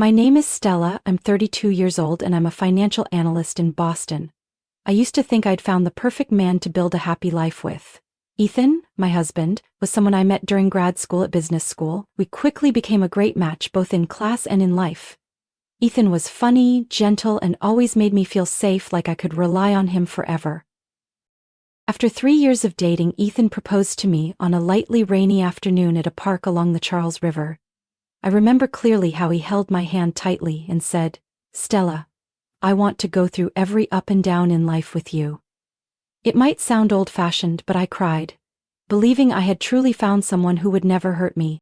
My name is Stella, I'm 32 years old and I'm a financial analyst in Boston. I used to think I'd found the perfect man to build a happy life with. Ethan, my husband, was someone I met during grad school at business school. We quickly became a great match both in class and in life. Ethan was funny, gentle, and always made me feel safe, like I could rely on him forever. After 3 years of dating, Ethan proposed to me on a lightly rainy afternoon at a park along the Charles River. I remember clearly how he held my hand tightly and said, "Stella, I want to go through every up and down in life with you." It might sound old-fashioned, but I cried, believing I had truly found someone who would never hurt me.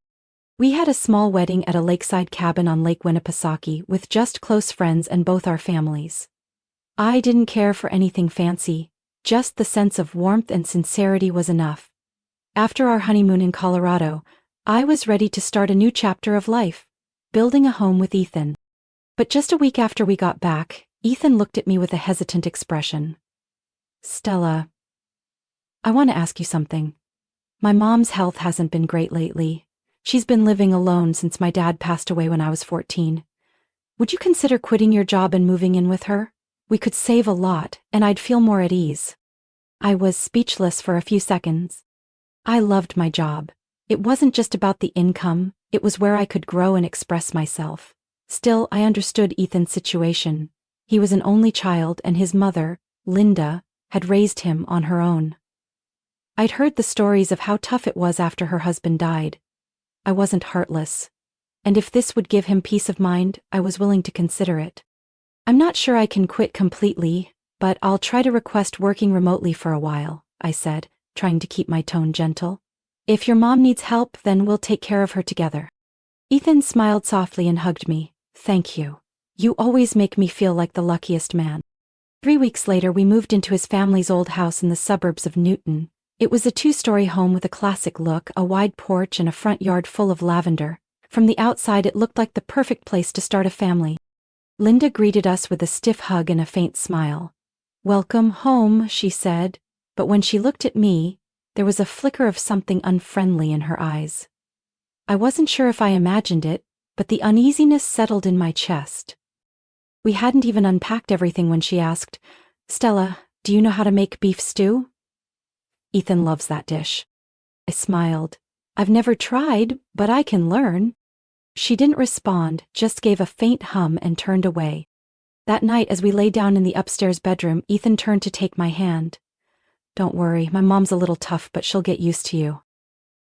We had a small wedding at a lakeside cabin on Lake Winnipesaukee with just close friends and both our families. I didn't care for anything fancy, just the sense of warmth and sincerity was enough. After our honeymoon in Colorado, I was ready to start a new chapter of life, building a home with Ethan. But just a week after we got back, Ethan looked at me with a hesitant expression. "Stella, I want to ask you something. My mom's health hasn't been great lately. She's been living alone since my dad passed away when I was 14. Would you consider quitting your job and moving in with her? We could save a lot, and I'd feel more at ease." I was speechless for a few seconds. I loved my job. It wasn't just about the income, it was where I could grow and express myself. Still, I understood Ethan's situation. He was an only child and his mother, Linda, had raised him on her own. I'd heard the stories of how tough it was after her husband died. I wasn't heartless. And if this would give him peace of mind, I was willing to consider it. "I'm not sure I can quit completely, but I'll try to request working remotely for a while," I said, trying to keep my tone gentle. "If your mom needs help, then we'll take care of her together." Ethan smiled softly and hugged me. "Thank you. You always make me feel like the luckiest man." 3 weeks later, we moved into his family's old house in the suburbs of Newton. It was a 2-story home with a classic look, a wide porch and a front yard full of lavender. From the outside, it looked like the perfect place to start a family. Linda greeted us with a stiff hug and a faint smile. "Welcome home," she said, but when she looked at me, there was a flicker of something unfriendly in her eyes. I wasn't sure if I imagined it, but the uneasiness settled in my chest. We hadn't even unpacked everything when she asked, "Stella, do you know how to make beef stew?" "Ethan loves that dish." I smiled. "I've never tried, but I can learn." She didn't respond, just gave a faint hum and turned away. That night, as we lay down in the upstairs bedroom, Ethan turned to take my hand. "Don't worry, my mom's a little tough, but she'll get used to you."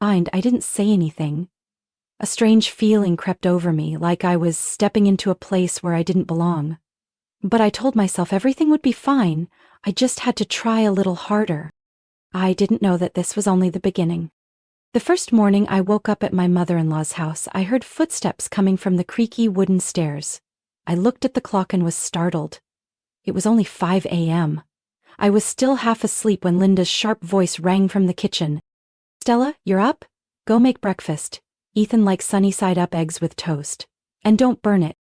I didn't say anything. A strange feeling crept over me, like I was stepping into a place where I didn't belong. But I told myself everything would be fine, I just had to try a little harder. I didn't know that this was only the beginning. The first morning I woke up at my mother-in-law's house, I heard footsteps coming from the creaky wooden stairs. I looked at the clock and was startled. It was only 5 a.m. I was still half asleep when Linda's sharp voice rang from the kitchen. "Stella, you're up? Go make breakfast. Ethan likes sunny-side-up eggs with toast. And don't burn it."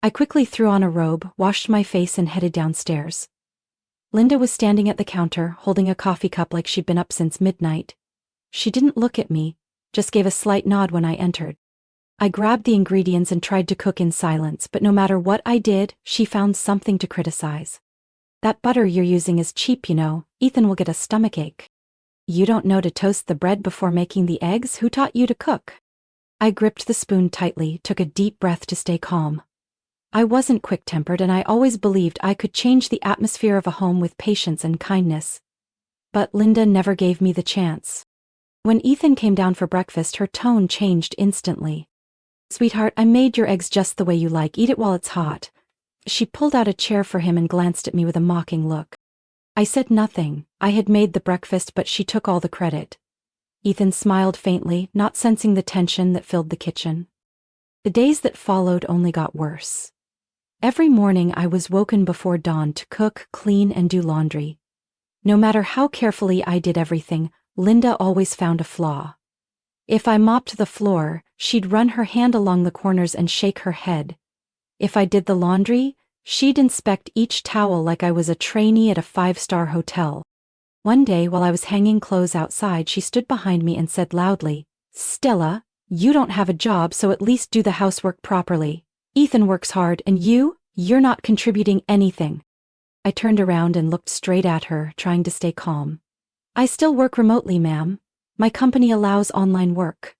I quickly threw on a robe, washed my face and headed downstairs. Linda was standing at the counter, holding a coffee cup like she'd been up since midnight. She didn't look at me, just gave a slight nod when I entered. I grabbed the ingredients and tried to cook in silence, but no matter what I did, she found something to criticize. "That butter you're using is cheap, you know. Ethan will get a stomachache." "You don't know to toast the bread before making the eggs? Who taught you to cook?" I gripped the spoon tightly, took a deep breath to stay calm. I wasn't quick-tempered and I always believed I could change the atmosphere of a home with patience and kindness. But Linda never gave me the chance. When Ethan came down for breakfast, her tone changed instantly. "Sweetheart, I made your eggs just the way you like. Eat it while it's hot." She pulled out a chair for him and glanced at me with a mocking look. I said nothing. I had made the breakfast, but she took all the credit. Ethan smiled faintly, not sensing the tension that filled the kitchen. The days that followed only got worse. Every morning I was woken before dawn to cook, clean, and do laundry. No matter how carefully I did everything, Linda always found a flaw. If I mopped the floor, she'd run her hand along the corners and shake her head. If I did the laundry, she'd inspect each towel like I was a trainee at a 5-star hotel. One day, while I was hanging clothes outside, she stood behind me and said loudly, "Stella, you don't have a job, so at least do the housework properly. Ethan works hard and you're not contributing anything. I turned around and looked straight at her, trying to stay calm. I still work remotely, ma'am. My company allows online work.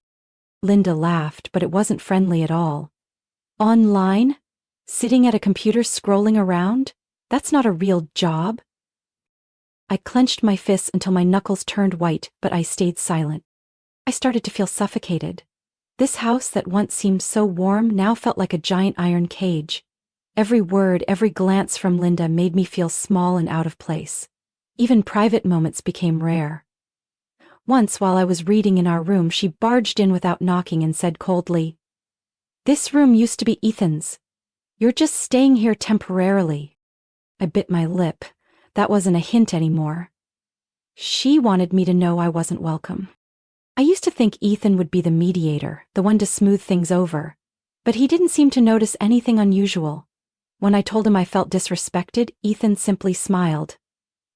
Linda laughed, but it wasn't friendly at all. Online? Sitting at a computer scrolling around? That's not a real job. I clenched my fists until my knuckles turned white, but I stayed silent. I started to feel suffocated. This house that once seemed so warm now felt like a giant iron cage. Every word, every glance from Linda made me feel small and out of place. Even private moments became rare. Once, while I was reading in our room, she barged in without knocking and said coldly, "This room used to be Ethan's. You're just staying here temporarily." I bit my lip. That wasn't a hint anymore. She wanted me to know I wasn't welcome. I used to think Ethan would be the mediator, the one to smooth things over. But he didn't seem to notice anything unusual. When I told him I felt disrespected, Ethan simply smiled.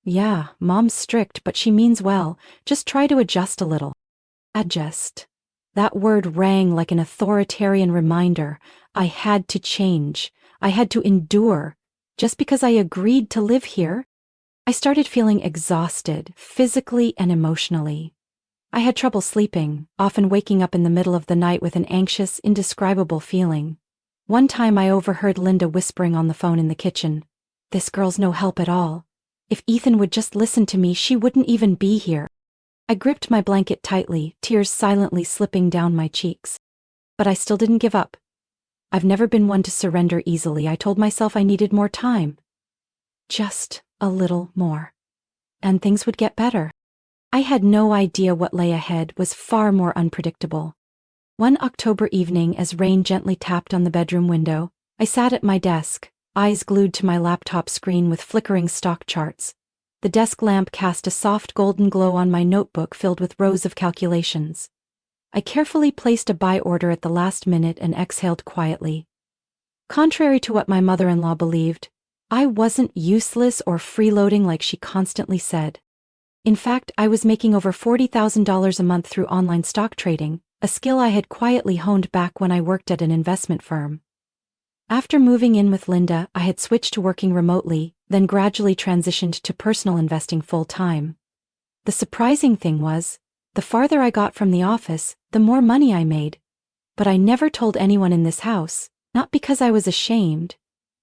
"Yeah, Mom's strict, but she means well. Just try to adjust a little." Adjust. That word rang like an authoritarian reminder. I had to change. I had to endure. Just because I agreed to live here? I started feeling exhausted, physically and emotionally. I had trouble sleeping, often waking up in the middle of the night with an anxious, indescribable feeling. One time I overheard Linda whispering on the phone in the kitchen, "This girl's no help at all. If Ethan would just listen to me, she wouldn't even be here." I gripped my blanket tightly, tears silently slipping down my cheeks. But I still didn't give up. I've never been one to surrender easily. I told myself I needed more time. Just a little more. And things would get better. I had no idea what lay ahead was far more unpredictable. One October evening, as rain gently tapped on the bedroom window, I sat at my desk, eyes glued to my laptop screen with flickering stock charts. The desk lamp cast a soft golden glow on my notebook filled with rows of calculations. I carefully placed a buy order at the last minute and exhaled quietly. Contrary to what my mother-in-law believed, I wasn't useless or freeloading like she constantly said. In fact, I was making over $40,000 a month through online stock trading, a skill I had quietly honed back when I worked at an investment firm. After moving in with Linda, I had switched to working remotely, then gradually transitioned to personal investing full-time. The surprising thing was, the farther I got from the office, the more money I made. But I never told anyone in this house, not because I was ashamed,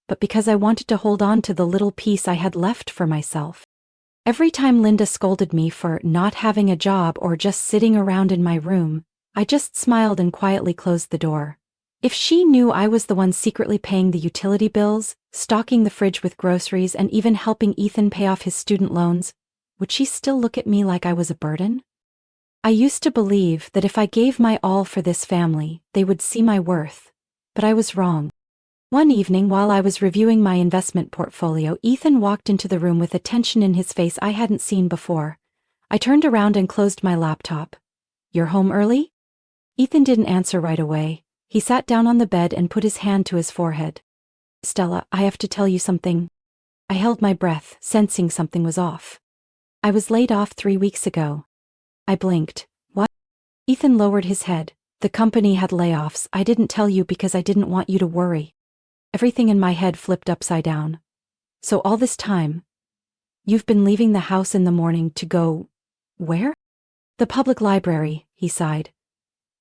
but because I wanted to hold on to the little piece I had left for myself. Every time Linda scolded me for not having a job or just sitting around in my room, I just smiled and quietly closed the door. If she knew I was the one secretly paying the utility bills, stocking the fridge with groceries, and even helping Ethan pay off his student loans, would she still look at me like I was a burden? I used to believe that if I gave my all for this family, they would see my worth. But I was wrong. One evening, while I was reviewing my investment portfolio, Ethan walked into the room with a tension in his face I hadn't seen before. I turned around and closed my laptop. "You're home early?" Ethan didn't answer right away. He sat down on the bed and put his hand to his forehead. "Stella, I have to tell you something." I held my breath, sensing something was off. "I was laid off 3 weeks ago." I blinked. "What?" Ethan lowered his head. "The company had layoffs. I didn't tell you because I didn't want you to worry." Everything in my head flipped upside down. "So all this time, you've been leaving the house in the morning to go, where?" "The public library," he sighed.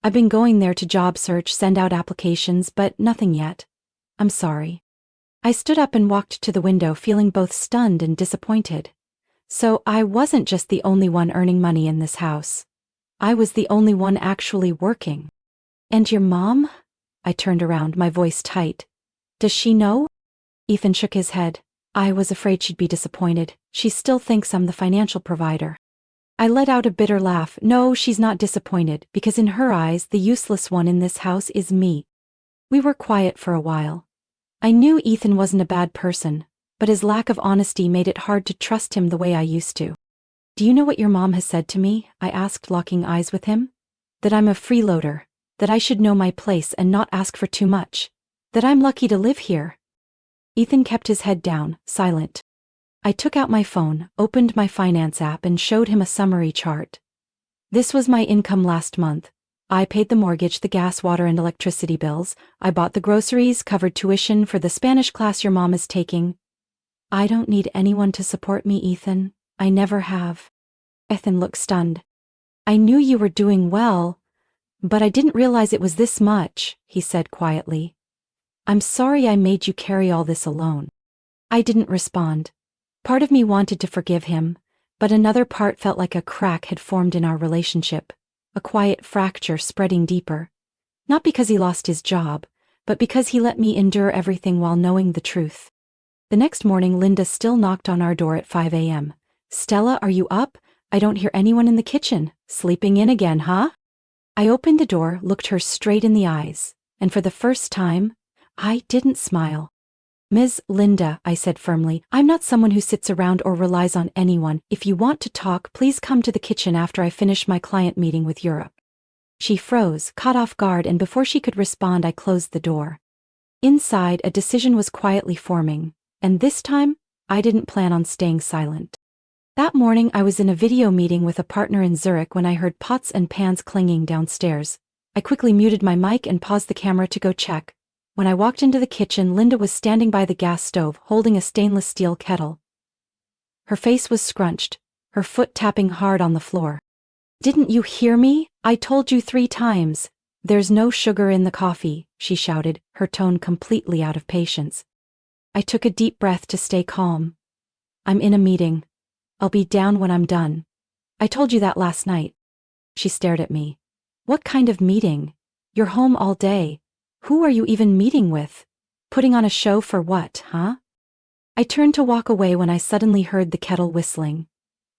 "I've been going there to job search, send out applications, but nothing yet. I'm sorry." I stood up and walked to the window, feeling both stunned and disappointed. So I wasn't just the only one earning money in this house. I was the only one actually working. "And your mom?" I turned around, my voice tight. "Does she know?" Ethan shook his head. "I was afraid she'd be disappointed. She still thinks I'm the financial provider." I let out a bitter laugh. "No, she's not disappointed, because in her eyes, the useless one in this house is me." We were quiet for a while. I knew Ethan wasn't a bad person, but his lack of honesty made it hard to trust him the way I used to. "Do you know what your mom has said to me?" I asked, locking eyes with him. "That I'm a freeloader, that I should know my place and not ask for too much. That I'm lucky to live here." Ethan kept his head down, silent. I took out my phone, opened my finance app, and showed him a summary chart. This was my income last month, I paid the mortgage, the gas, water, and electricity bills. I bought the groceries, covered tuition for the Spanish class your mom is taking. I don't need anyone to support me, Ethan. I never have. Ethan looked stunned. I knew you were doing well, but I didn't realize it was this much, he said quietly. I'm sorry I made you carry all this alone. I didn't respond. Part of me wanted to forgive him, but another part felt like a crack had formed in our relationship, a quiet fracture spreading deeper. Not because he lost his job, but because he let me endure everything while knowing the truth. The next morning, Linda still knocked on our door at 5 a.m. Stella, are you up? I don't hear anyone in the kitchen. Sleeping in again, huh? I opened the door, looked her straight in the eyes, and for the first time, I didn't smile. Ms. Linda, I said firmly, I'm not someone who sits around or relies on anyone. If you want to talk, please come to the kitchen after I finish my client meeting with Europe. She froze, caught off guard, and before she could respond, I closed the door. Inside, a decision was quietly forming, and this time, I didn't plan on staying silent. That morning, I was in a video meeting with a partner in Zurich when I heard pots and pans clanging downstairs. I quickly muted my mic and paused the camera to go check. When I walked into the kitchen, Linda was standing by the gas stove, holding a stainless steel kettle. Her face was scrunched, her foot tapping hard on the floor. Didn't you hear me? I told you 3 times. There's no sugar in the coffee, she shouted, her tone completely out of patience. I took a deep breath to stay calm. I'm in a meeting. I'll be down when I'm done. I told you that last night. She stared at me. What kind of meeting? You're home all day. Who are you even meeting with? Putting on a show for what, huh? I turned to walk away when I suddenly heard the kettle whistling.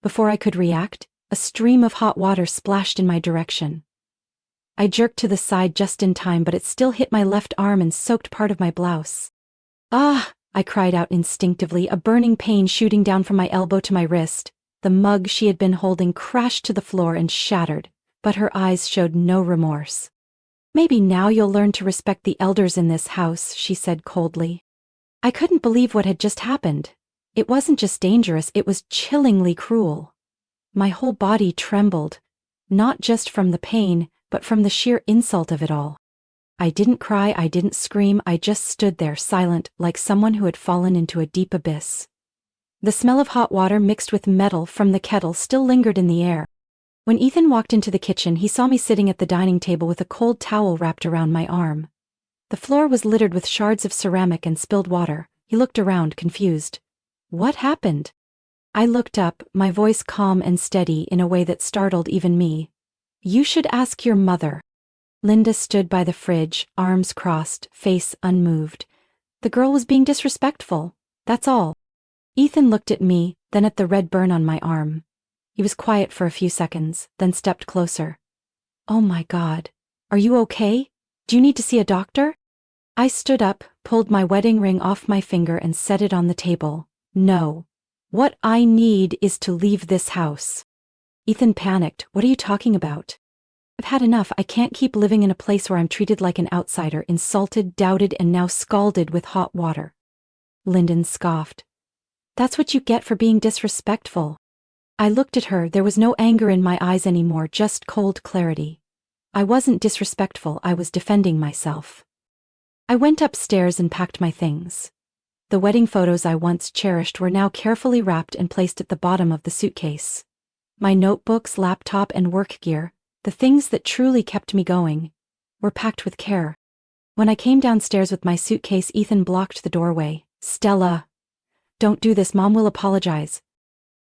Before I could react, a stream of hot water splashed in my direction. I jerked to the side just in time, but it still hit my left arm and soaked part of my blouse. Ah! I cried out instinctively, a burning pain shooting down from my elbow to my wrist. The mug she had been holding crashed to the floor and shattered, but her eyes showed no remorse. Maybe now you'll learn to respect the elders in this house, she said coldly. I couldn't believe what had just happened. It wasn't just dangerous, it was chillingly cruel. My whole body trembled, not just from the pain, but from the sheer insult of it all. I didn't cry, I didn't scream, I just stood there silent, like someone who had fallen into a deep abyss. The smell of hot water mixed with metal from the kettle still lingered in the air. When Ethan walked into the kitchen, he saw me sitting at the dining table with a cold towel wrapped around my arm. The floor was littered with shards of ceramic and spilled water. He looked around, confused. What happened? I looked up, my voice calm and steady in a way that startled even me. You should ask your mother. Linda stood by the fridge, arms crossed, face unmoved. The girl was being disrespectful. That's all. Ethan looked at me, then at the red burn on my arm. He was quiet for a few seconds, then stepped closer. Oh my God. Are you okay? Do you need to see a doctor? I stood up, pulled my wedding ring off my finger and set it on the table. No. What I need is to leave this house. Ethan panicked. What are you talking about? I've had enough. I can't keep living in a place where I'm treated like an outsider, insulted, doubted, and now scalded with hot water. Lyndon scoffed. That's what you get for being disrespectful. I looked at her, there was no anger in my eyes anymore, just cold clarity. I wasn't disrespectful, I was defending myself. I went upstairs and packed my things. The wedding photos I once cherished were now carefully wrapped and placed at the bottom of the suitcase. My notebooks, laptop, and work gear, the things that truly kept me going, were packed with care. When I came downstairs with my suitcase, Ethan blocked the doorway. Stella! Don't do this, Mom will apologize.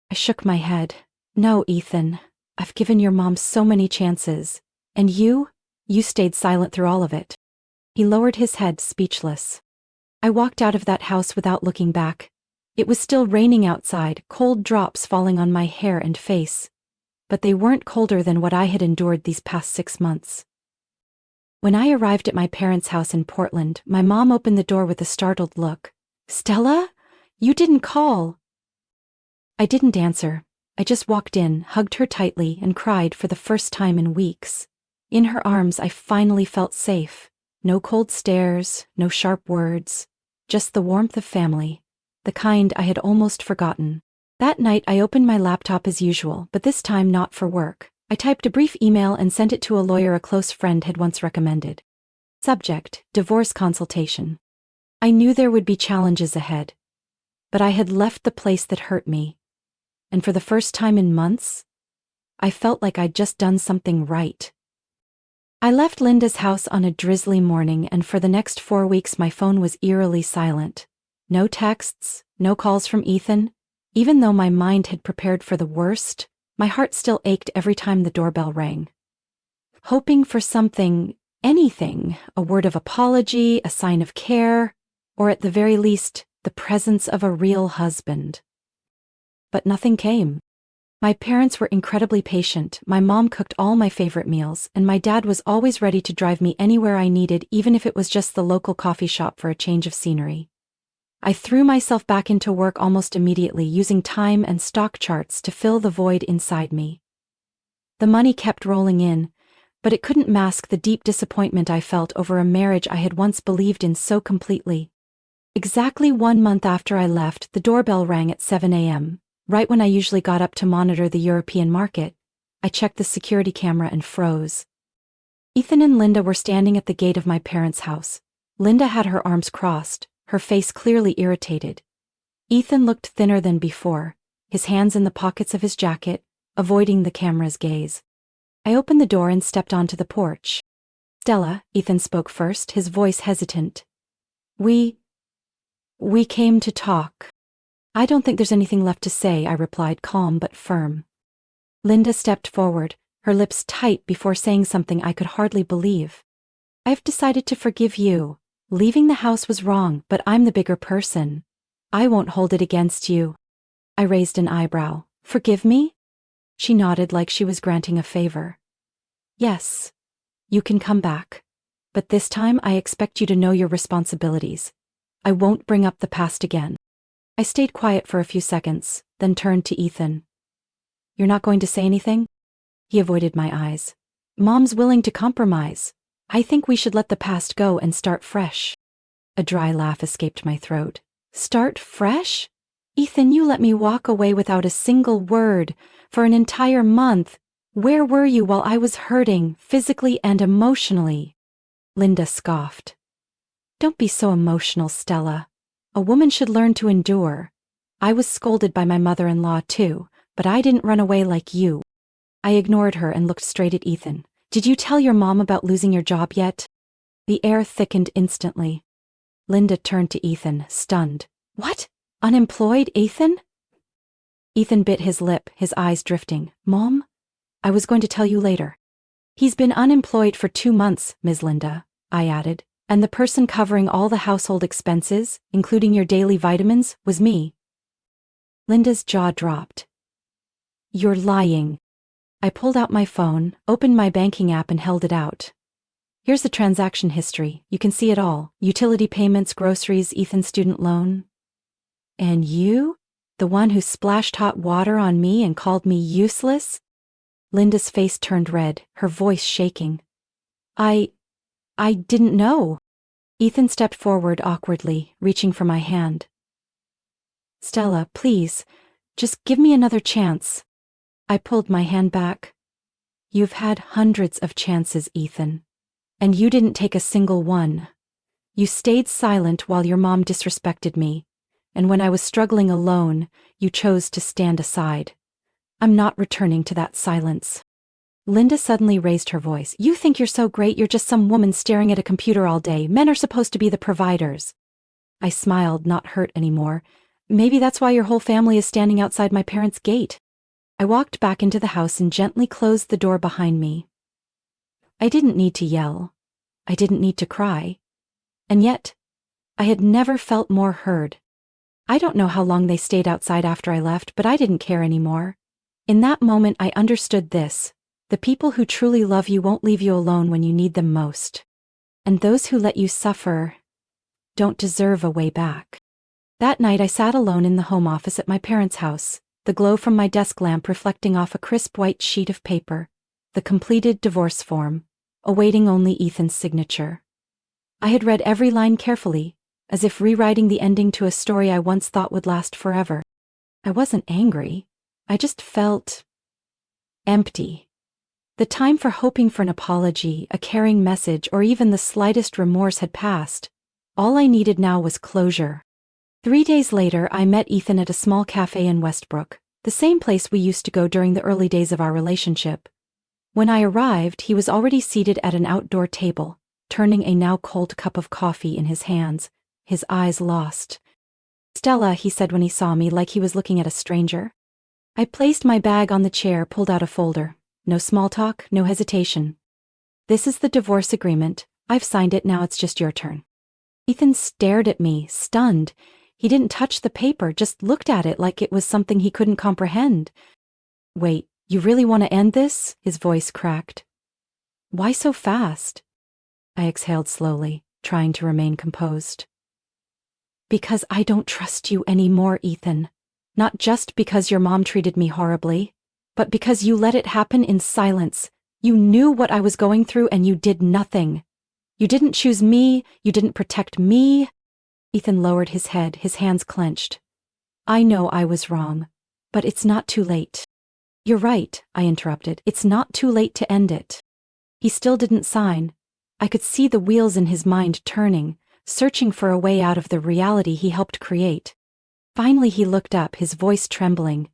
I shook my head. No, Ethan. I've given your mom so many chances. And you stayed silent through all of it. He lowered his head, speechless. I walked out of that house without looking back. It was still raining outside, cold drops falling on my hair and face. But they weren't colder than what I had endured these past 6 months. When I arrived at my parents' house in Portland, my mom opened the door with a startled look. Stella? You didn't call. I didn't answer. I just walked in, hugged her tightly, and cried for the first time in weeks. In her arms, I finally felt safe. No cold stares, no sharp words. Just the warmth of family. The kind I had almost forgotten. That night, I opened my laptop as usual, but this time not for work. I typed a brief email and sent it to a lawyer a close friend had once recommended. Subject: divorce consultation. I knew there would be challenges ahead. But I had left the place that hurt me. And for the first time in months, I felt like I'd just done something right. I left Linda's house on a drizzly morning, and for the next 4 weeks my phone was eerily silent. No texts, no calls from Ethan. Even though my mind had prepared for the worst, my heart still ached every time the doorbell rang. Hoping for something, anything, a word of apology, a sign of care, or at the very least, the presence of a real husband. But nothing came. My parents were incredibly patient. My mom cooked all my favorite meals, and my dad was always ready to drive me anywhere I needed, even if it was just the local coffee shop for a change of scenery. I threw myself back into work almost immediately, using time and stock charts to fill the void inside me. The money kept rolling in, but it couldn't mask the deep disappointment I felt over a marriage I had once believed in so completely. Exactly 1 month after I left, the doorbell rang at 7 a.m., right when I usually got up to monitor the European market. I checked the security camera and froze. Ethan and Linda were standing at the gate of my parents' house. Linda had her arms crossed, her face clearly irritated. Ethan looked thinner than before, his hands in the pockets of his jacket, avoiding the camera's gaze. I opened the door and stepped onto the porch. "Stella," Ethan spoke first, his voice hesitant. We came to talk." "I don't think there's anything left to say," I replied, calm but firm. Linda stepped forward, her lips tight before saying something I could hardly believe. "I've decided to forgive you. Leaving the house was wrong, but I'm the bigger person. I won't hold it against you." I raised an eyebrow. "Forgive me?" She nodded like she was granting a favor. "Yes. You can come back. But this time I expect you to know your responsibilities. I won't bring up the past again." I stayed quiet for a few seconds, then turned to Ethan. "You're not going to say anything?" He avoided my eyes. "Mom's willing to compromise. I think we should let the past go and start fresh." A dry laugh escaped my throat. "Start fresh? Ethan, you let me walk away without a single word for an entire month. Where were you while I was hurting, physically and emotionally?" Linda scoffed. "Don't be so emotional, Stella. A woman should learn to endure. I was scolded by my mother-in-law too, but I didn't run away like you." I ignored her and looked straight at Ethan. "Did you tell your mom about losing your job yet?" The air thickened instantly. Linda turned to Ethan, stunned. "What? Unemployed, Ethan?" Ethan bit his lip, his eyes drifting. "Mom? I was going to tell you later." "He's been unemployed for 2 months, Ms. Linda," I added. "And the person covering all the household expenses, including your daily vitamins, was me." Linda's jaw dropped. "You're lying." I pulled out my phone, opened my banking app and held it out. "Here's the transaction history. You can see it all. Utility payments, groceries, Ethan's student loan." "And you? The one who splashed hot water on me and called me useless?" Linda's face turned red, her voice shaking. I didn't know." Ethan stepped forward awkwardly, reaching for my hand. "Stella, please, just give me another chance." I pulled my hand back. "You've had hundreds of chances, Ethan. And you didn't take a single one. You stayed silent while your mom disrespected me, and when I was struggling alone, you chose to stand aside. I'm not returning to that silence." Linda suddenly raised her voice. "You think you're so great, you're just some woman staring at a computer all day. Men are supposed to be the providers." I smiled, not hurt anymore. "Maybe that's why your whole family is standing outside my parents' gate." I walked back into the house and gently closed the door behind me. I didn't need to yell. I didn't need to cry. And yet, I had never felt more heard. I don't know how long they stayed outside after I left, but I didn't care anymore. In that moment, I understood this. The people who truly love you won't leave you alone when you need them most. And those who let you suffer don't deserve a way back. That night I sat alone in the home office at my parents' house, the glow from my desk lamp reflecting off a crisp white sheet of paper, the completed divorce form, awaiting only Ethan's signature. I had read every line carefully, as if rewriting the ending to a story I once thought would last forever. I wasn't angry. I just felt empty. The time for hoping for an apology, a caring message, or even the slightest remorse had passed. All I needed now was closure. 3 days later, I met Ethan at a small cafe in Westbrook, the same place we used to go during the early days of our relationship. When I arrived, he was already seated at an outdoor table, turning a now cold cup of coffee in his hands, his eyes lost. "Stella," he said when he saw me, like he was looking at a stranger. I placed my bag on the chair, pulled out a folder. No small talk, no hesitation. "This is the divorce agreement. I've signed it, now it's just your turn." Ethan stared at me, stunned. He didn't touch the paper, just looked at it like it was something he couldn't comprehend. "Wait, you really want to end this?" His voice cracked. "Why so fast?" I exhaled slowly, trying to remain composed. "Because I don't trust you anymore, Ethan. Not just because your mom treated me horribly, but because you let it happen in silence. You knew what I was going through and you did nothing. You didn't choose me, you didn't protect me." Ethan lowered his head, his hands clenched. "I know I was wrong, but it's not too late." "You're right," I interrupted. "It's not too late to end it." He still didn't sign. I could see the wheels in his mind turning, searching for a way out of the reality he helped create. Finally he looked up, his voice trembling.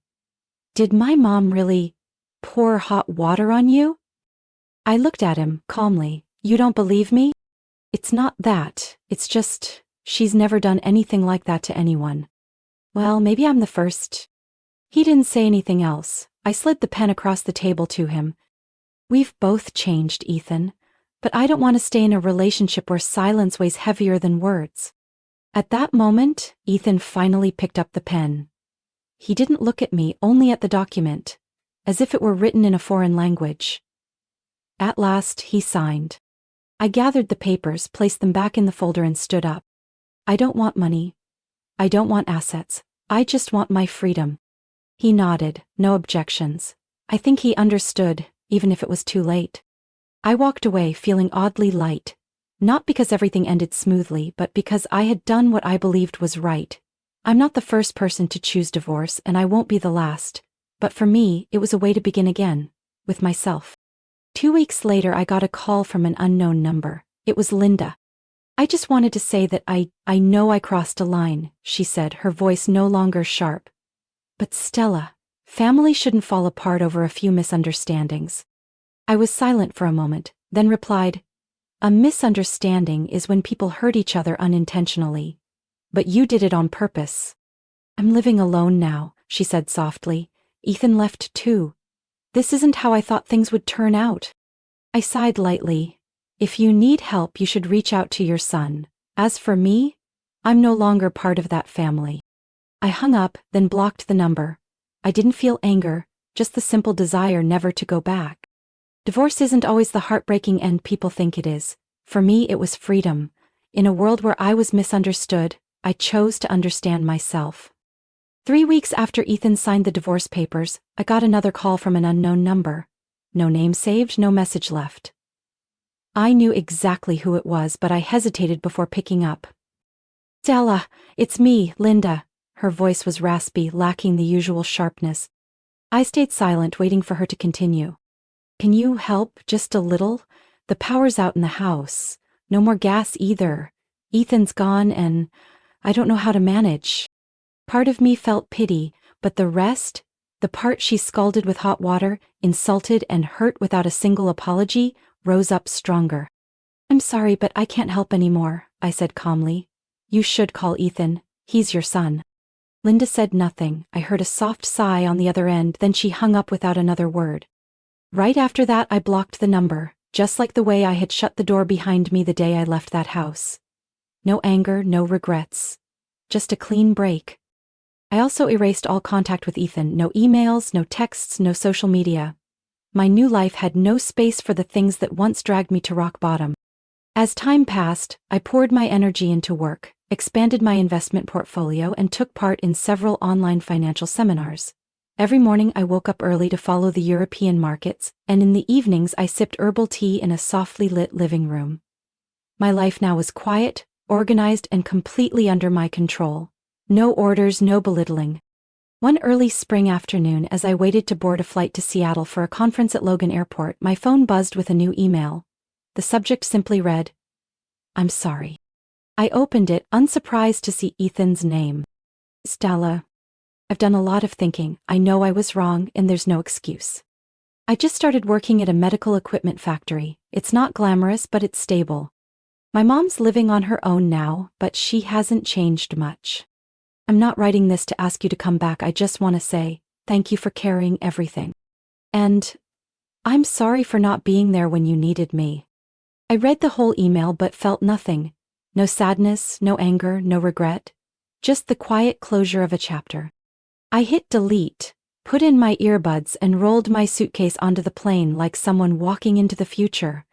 "Did my mom really pour hot water on you?" I looked at him, calmly. "You don't believe me?" "It's not that. It's just, she's never done anything like that to anyone." "Well, maybe I'm the first." He didn't say anything else. I slid the pen across the table to him. "We've both changed, Ethan, but I don't want to stay in a relationship where silence weighs heavier than words." At that moment, Ethan finally picked up the pen. He didn't look at me, only at the document, as if it were written in a foreign language. At last, he signed. I gathered the papers, placed them back in the folder, and stood up. "I don't want money. I don't want assets. I just want my freedom." He nodded, no objections. I think he understood, even if it was too late. I walked away feeling oddly light, not because everything ended smoothly, but because I had done what I believed was right. I'm not the first person to choose divorce, and I won't be the last, but for me, it was a way to begin again, with myself. 2 weeks later, I got a call from an unknown number. It was Linda. "I just wanted to say that I know I crossed a line," she said, her voice no longer sharp. "But Stella, family shouldn't fall apart over a few misunderstandings." I was silent for a moment, then replied, "A misunderstanding is when people hurt each other unintentionally. But you did it on purpose." "I'm living alone now," she said softly. "Ethan left too. This isn't how I thought things would turn out." I sighed lightly. "If you need help, you should reach out to your son. As for me, I'm no longer part of that family." I hung up, then blocked the number. I didn't feel anger, just the simple desire never to go back. Divorce isn't always the heartbreaking end people think it is. For me, it was freedom. In a world where I was misunderstood, I chose to understand myself. 3 weeks after Ethan signed the divorce papers, I got another call from an unknown number. No name saved, no message left. I knew exactly who it was, but I hesitated before picking up. "Stella, it's me, Linda." Her voice was raspy, lacking the usual sharpness. I stayed silent, waiting for her to continue. "Can you help, just a little? The power's out in the house. No more gas either. Ethan's gone and I don't know how to manage." Part of me felt pity, but the rest, the part she scalded with hot water, insulted and hurt without a single apology, rose up stronger. "I'm sorry, but I can't help anymore," I said calmly. "You should call Ethan. He's your son." Linda said nothing. I heard a soft sigh on the other end, then she hung up without another word. Right after that, I blocked the number, just like the way I had shut the door behind me the day I left that house. No anger, no regrets. Just a clean break. I also erased all contact with Ethan. No emails, no texts, no social media. My new life had no space for the things that once dragged me to rock bottom. As time passed, I poured my energy into work, expanded my investment portfolio, and took part in several online financial seminars. Every morning I woke up early to follow the European markets, and in the evenings I sipped herbal tea in a softly lit living room. My life now was quiet, organized, and completely under my control. No orders, no belittling. One early spring afternoon, as I waited to board a flight to Seattle for a conference at Logan Airport, my phone buzzed with a new email. The subject simply read, "I'm sorry." I opened it, unsurprised to see Ethan's name. "Stella, I've done a lot of thinking. I know I was wrong, and there's no excuse. I just started working at a medical equipment factory. It's not glamorous, but it's stable. My mom's living on her own now, but she hasn't changed much. I'm not writing this to ask you to come back. I just want to say, thank you for carrying everything. And I'm sorry for not being there when you needed me." I read the whole email but felt nothing. No sadness, no anger, no regret. Just the quiet closure of a chapter. I hit delete, put in my earbuds, and rolled my suitcase onto the plane like someone walking into the future.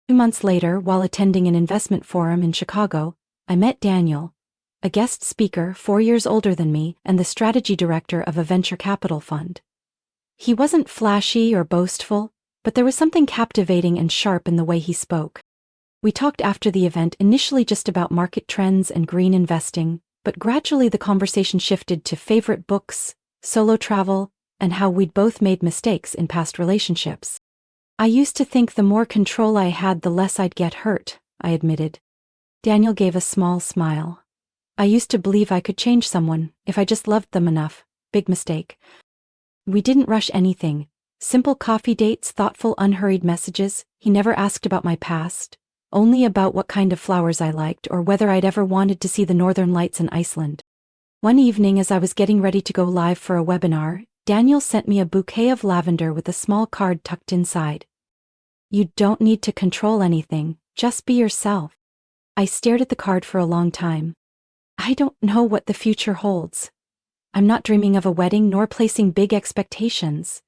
2 months later, while attending an investment forum in Chicago, I met Daniel, a guest speaker 4 years older than me and the strategy director of a venture capital fund. He wasn't flashy or boastful, but there was something captivating and sharp in the way he spoke. We talked after the event, initially just about market trends and green investing, but gradually the conversation shifted to favorite books, solo travel, and how we'd both made mistakes in past relationships. "I used to think the more control I had, the less I'd get hurt," I admitted. Daniel gave a small smile. "I used to believe I could change someone, if I just loved them enough. Big mistake." We didn't rush anything. Simple coffee dates, thoughtful, unhurried messages. He never asked about my past, only about what kind of flowers I liked or whether I'd ever wanted to see the northern lights in Iceland. One evening, as I was getting ready to go live for a webinar, Daniel sent me a bouquet of lavender with a small card tucked inside. "You don't need to control anything, just be yourself." I stared at the card for a long time. I don't know what the future holds. I'm not dreaming of a wedding nor placing big expectations.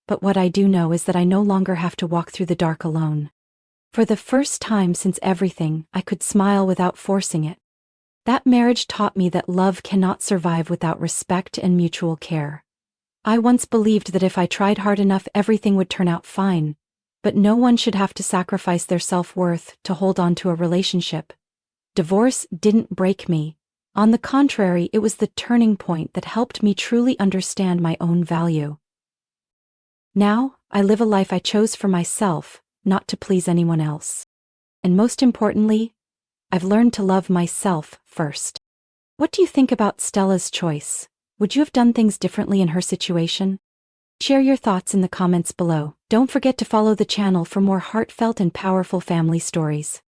But what I do know is that I no longer have to walk through the dark alone. For the first time since everything, I could smile without forcing it. That marriage taught me that love cannot survive without respect and mutual care. I once believed that if I tried hard enough, everything would turn out fine, but no one should have to sacrifice their self-worth to hold on to a relationship. Divorce didn't break me. On the contrary, it was the turning point that helped me truly understand my own value. Now, I live a life I chose for myself, not to please anyone else. And most importantly, I've learned to love myself first. What do you think about Stella's choice? Would you have done things differently in her situation? Share your thoughts in the comments below. Don't forget to follow the channel for more heartfelt and powerful family stories.